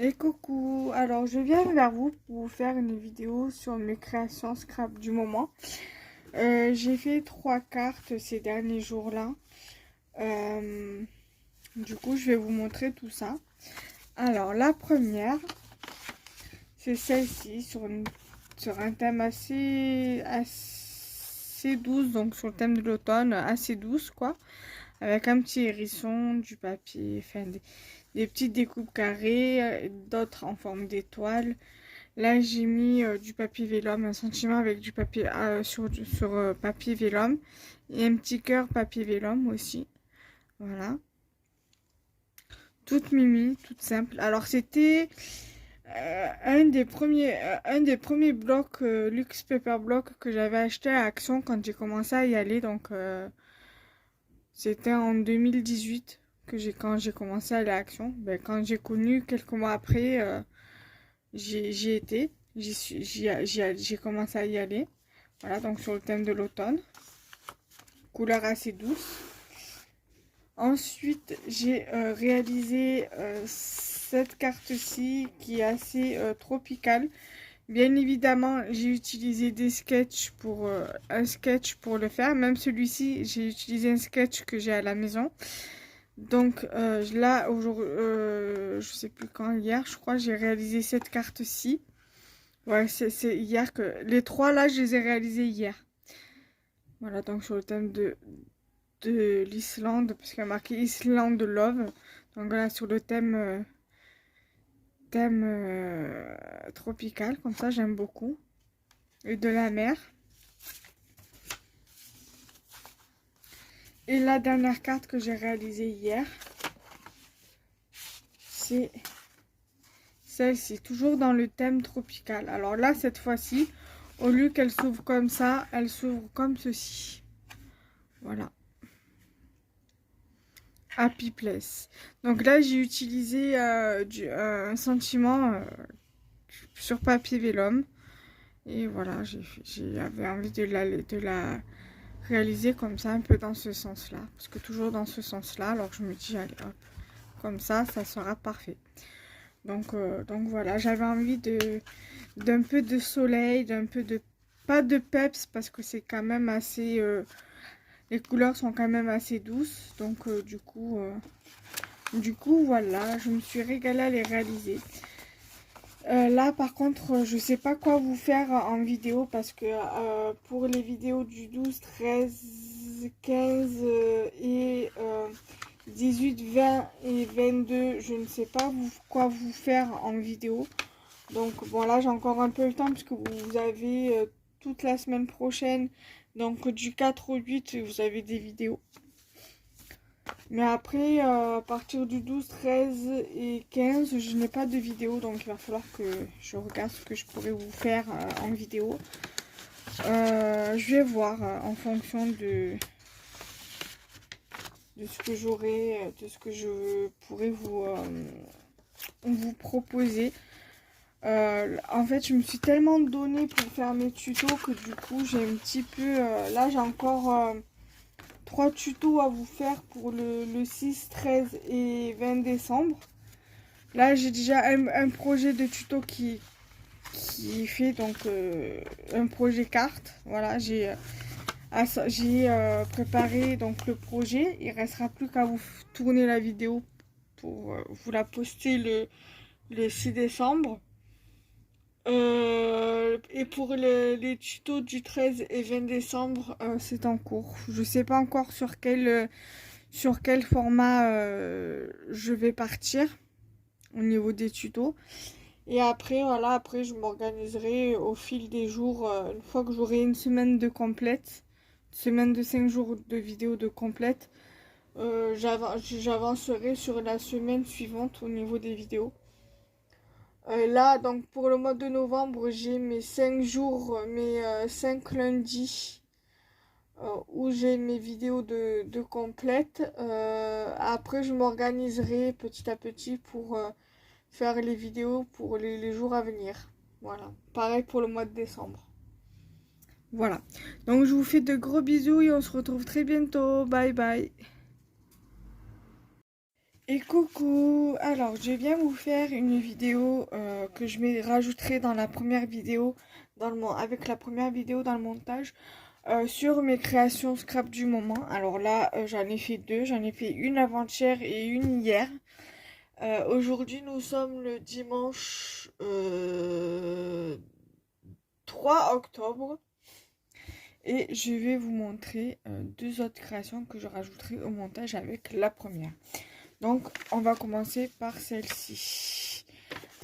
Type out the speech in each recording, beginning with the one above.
Et coucou, alors je viens vers vous pour vous faire une vidéo sur mes créations scrap du moment. J'ai fait 3 cartes ces derniers jours-là. Du coup, je vais vous montrer tout ça. Alors, la première, c'est celle-ci sur un thème assez douce, donc sur le thème de l'automne, assez douce quoi. Avec un petit hérisson, du papier, enfin des petites découpes carrées, d'autres en forme d'étoile. Là, j'ai mis du papier vélum, un sentiment avec du papier sur papier vélum et un petit cœur papier vélum aussi. Voilà. Toute mimi, toute simple. Alors, c'était un des premiers blocs Luxe Paper Block que j'avais acheté à Action quand j'ai commencé à y aller. Donc, c'était en 2018 quand j'ai commencé à aller à Action. Ben, quand j'ai connu quelques mois après, j'y étais. J'ai commencé à y aller. Voilà, donc sur le thème de l'automne. Couleur assez douce. Ensuite, j'ai réalisé cette carte-ci qui est assez tropicale. Bien évidemment, j'ai utilisé des sketchs un sketch pour le faire. Même celui-ci, j'ai utilisé un sketch que j'ai à la maison. Donc là, aujourd'hui, je sais plus quand, hier, je crois, j'ai réalisé cette carte-ci. Ouais, c'est hier que... Les trois, là, je les ai réalisés hier. Voilà, donc sur le thème de l'Islande, parce qu'il y a marqué Islande Love. Donc là, sur le thème tropical, comme ça, j'aime beaucoup. Et de la mer. Et la dernière carte que j'ai réalisée hier, c'est celle-ci, toujours dans le thème tropical. Alors là, cette fois-ci, au lieu qu'elle s'ouvre comme ça, elle s'ouvre comme ceci. Voilà. Happy Place. Donc là, j'ai utilisé un sentiment sur papier vélum. Et voilà, j'avais envie de la réaliser comme ça, un peu dans ce sens-là. Parce que toujours dans ce sens-là, alors je me dis, allez hop, comme ça sera parfait. Donc voilà, j'avais envie d'un peu de soleil, d'un peu de... Pas de peps, parce que c'est quand même assez... les couleurs sont quand même assez douces. Donc du coup, voilà, je me suis régalée à les réaliser. Là, par contre, je sais pas quoi vous faire en vidéo parce que pour les vidéos du 12, 13, 15 et 18, 20 et 22, je ne sais pas quoi vous faire en vidéo. Donc bon, là, j'ai encore un peu le temps puisque vous avez toute la semaine prochaine. Donc du 4 au 8, vous avez des vidéos. Mais après, à partir du 12, 13 et 15, je n'ai pas de vidéo. Donc il va falloir que je regarde ce que je pourrais vous faire en vidéo. Je vais voir en fonction de ce que j'aurai, de ce que je pourrais vous proposer. En fait, je me suis tellement donnée pour faire mes tutos que du coup, j'ai un petit peu... là, j'ai encore 3 tutos à vous faire pour le 6, 13 et 20 décembre. Là, j'ai déjà un projet de tuto qui est fait, donc un projet carte. Voilà, j'ai préparé donc le projet. Il restera plus qu'à vous tourner la vidéo pour vous la poster le 6 décembre. Et pour les tutos du 13 et 20 décembre, c'est en cours. Je sais pas encore sur quel format je vais partir au niveau des tutos. Et après, voilà, après je m'organiserai au fil des jours, une fois que j'aurai une semaine de complète, une semaine de 5 jours de vidéo de complète, j'avancerai sur la semaine suivante au niveau des vidéos. Là, donc pour le mois de novembre, j'ai mes 5 jours, mes 5 lundis où j'ai mes vidéos de complète. Après, je m'organiserai petit à petit pour faire les vidéos pour les jours à venir. Voilà. Pareil pour le mois de décembre. Voilà. Donc, je vous fais de gros bisous et on se retrouve très bientôt. Bye bye. Et coucou! Alors, je viens vous faire une vidéo que rajouterai dans la première vidéo, avec la première vidéo dans le montage, sur mes créations scrap du moment. Alors là, j'en ai fait deux. J'en ai fait une avant-hier et une hier. Aujourd'hui, nous sommes le dimanche 3 octobre. Et je vais vous montrer deux autres créations que je rajouterai au montage avec la première. Donc, on va commencer par celle-ci.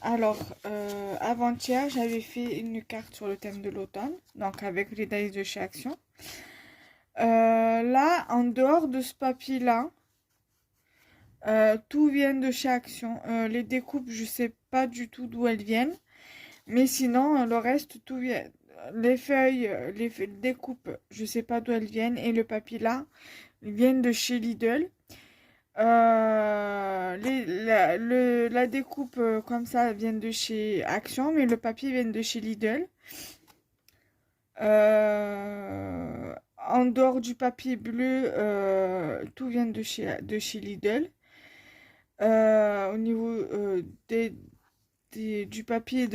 Alors, avant-hier, j'avais fait une carte sur le thème de l'automne, donc avec les dice de chez Action. Là, en dehors de ce papier-là, tout vient de chez Action. Les découpes, je sais pas du tout d'où elles viennent, mais sinon, le reste, tout vient. Les feuilles, les découpes, je sais pas d'où elles viennent, et le papier là, ils viennent de chez Lidl. La découpe comme ça vient de chez Action, mais le papier vient de chez Lidl. En dehors du papier bleu, tout vient de chez Lidl. Au niveau du papier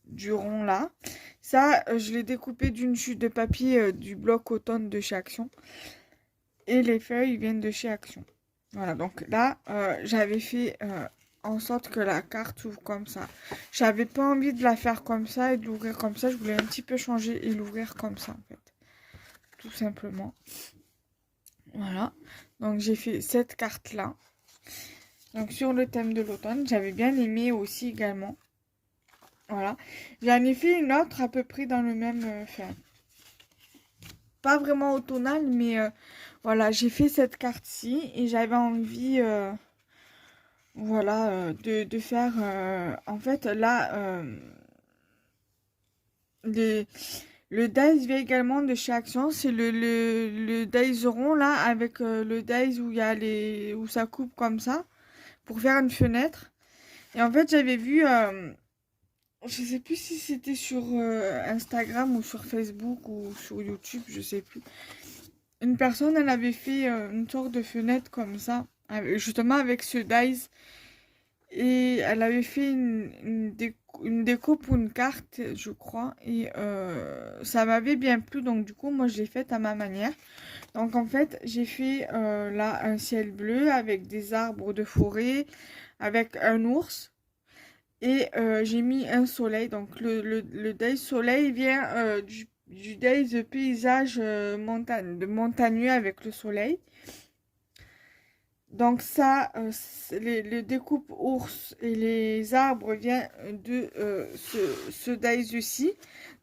du rond là, ça, je l'ai découpé d'une chute de papier du bloc automne de chez Action. Et les feuilles viennent de chez Action. Voilà, donc là, j'avais fait en sorte que la carte s'ouvre comme ça. J'avais pas envie de la faire comme ça et de l'ouvrir comme ça. Je voulais un petit peu changer et l'ouvrir comme ça, en fait. Tout simplement. Voilà. Donc, j'ai fait cette carte-là. Donc, sur le thème de l'automne. J'avais bien aimé aussi également. Voilà. J'en ai fait une autre à peu près dans le même... pas vraiment automnal, mais voilà, j'ai fait cette carte-ci et j'avais envie, voilà, de faire, en fait, là, le dice vient également de chez Action, c'est le dice rond, là, avec le dice où il y a où ça coupe comme ça, pour faire une fenêtre. Et en fait, j'avais vu, je sais plus si c'était sur Instagram ou sur Facebook ou sur YouTube, je sais plus. Une personne, elle avait fait une sorte de fenêtre comme ça, justement avec ce dice. Et elle avait fait une déco pour une carte, je crois. Et ça m'avait bien plu, donc du coup, moi, je l'ai faite à ma manière. Donc en fait, j'ai fait là un ciel bleu avec des arbres de forêt, avec un ours. Et j'ai mis un soleil. Donc le dice soleil vient du dice de paysage montagneux avec le soleil. Donc ça, les découpes ours et les arbres viennent de ce dice-ci.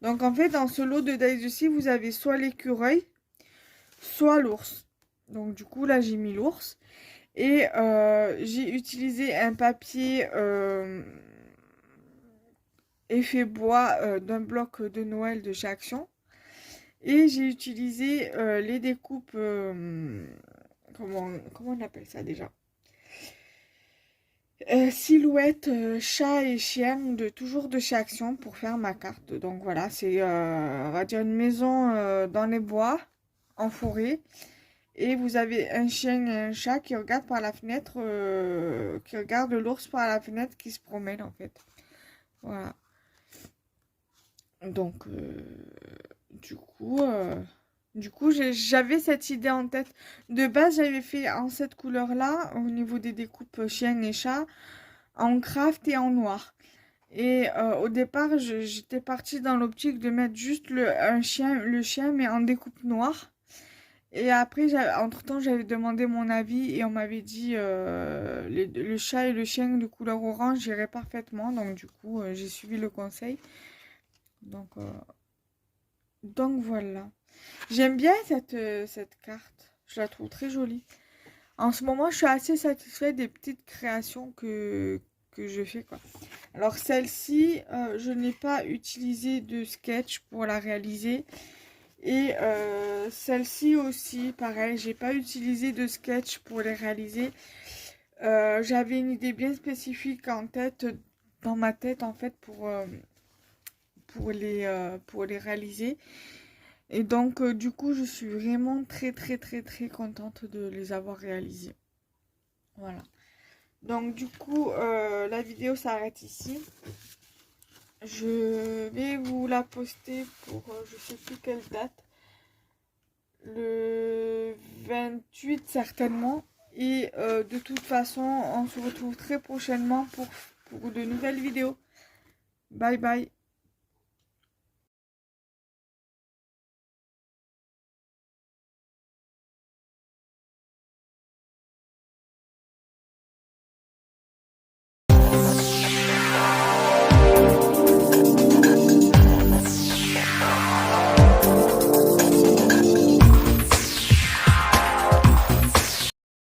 Donc en fait, dans ce lot de dice-ci, vous avez soit l'écureuil, soit l'ours. Donc du coup, là, j'ai mis l'ours. Et j'ai utilisé un papier effet bois d'un bloc de Noël de chez Action. Et j'ai utilisé les découpes, comment on appelle ça déjà? Silhouette, chat et chien, toujours de chez Action pour faire ma carte. Donc voilà, c'est on va dire une maison dans les bois, en forêt. Et vous avez un chien et un chat qui regardent par la fenêtre, qui regardent l'ours par la fenêtre qui se promène en fait. Voilà. Donc, du coup, j'avais cette idée en tête. De base, j'avais fait en cette couleur-là, au niveau des découpes chien et chat, en craft et en noir. Et au départ, j'étais partie dans l'optique de mettre juste le chien, mais en découpe noire. Et après, entre-temps, j'avais demandé mon avis et on m'avait dit le chat et le chien de couleur orange iraient parfaitement. Donc, du coup, j'ai suivi le conseil. Donc voilà. J'aime bien cette carte. Je la trouve très jolie. En ce moment, je suis assez satisfaite des petites créations que je fais, quoi. Alors celle-ci, je n'ai pas utilisé de sketch pour la réaliser. Et celle-ci aussi, pareil, j'ai pas utilisé de sketch pour les réaliser. J'avais une idée bien spécifique en tête, dans ma tête en fait, pour les réaliser. Et donc, du coup, je suis vraiment très, très, très, très contente de les avoir réalisés. Voilà. Donc du coup, la vidéo s'arrête ici. Je vais vous la poster pour je sais plus quelle date. Le 28 certainement. Et de toute façon, on se retrouve très prochainement pour de nouvelles vidéos. Bye bye.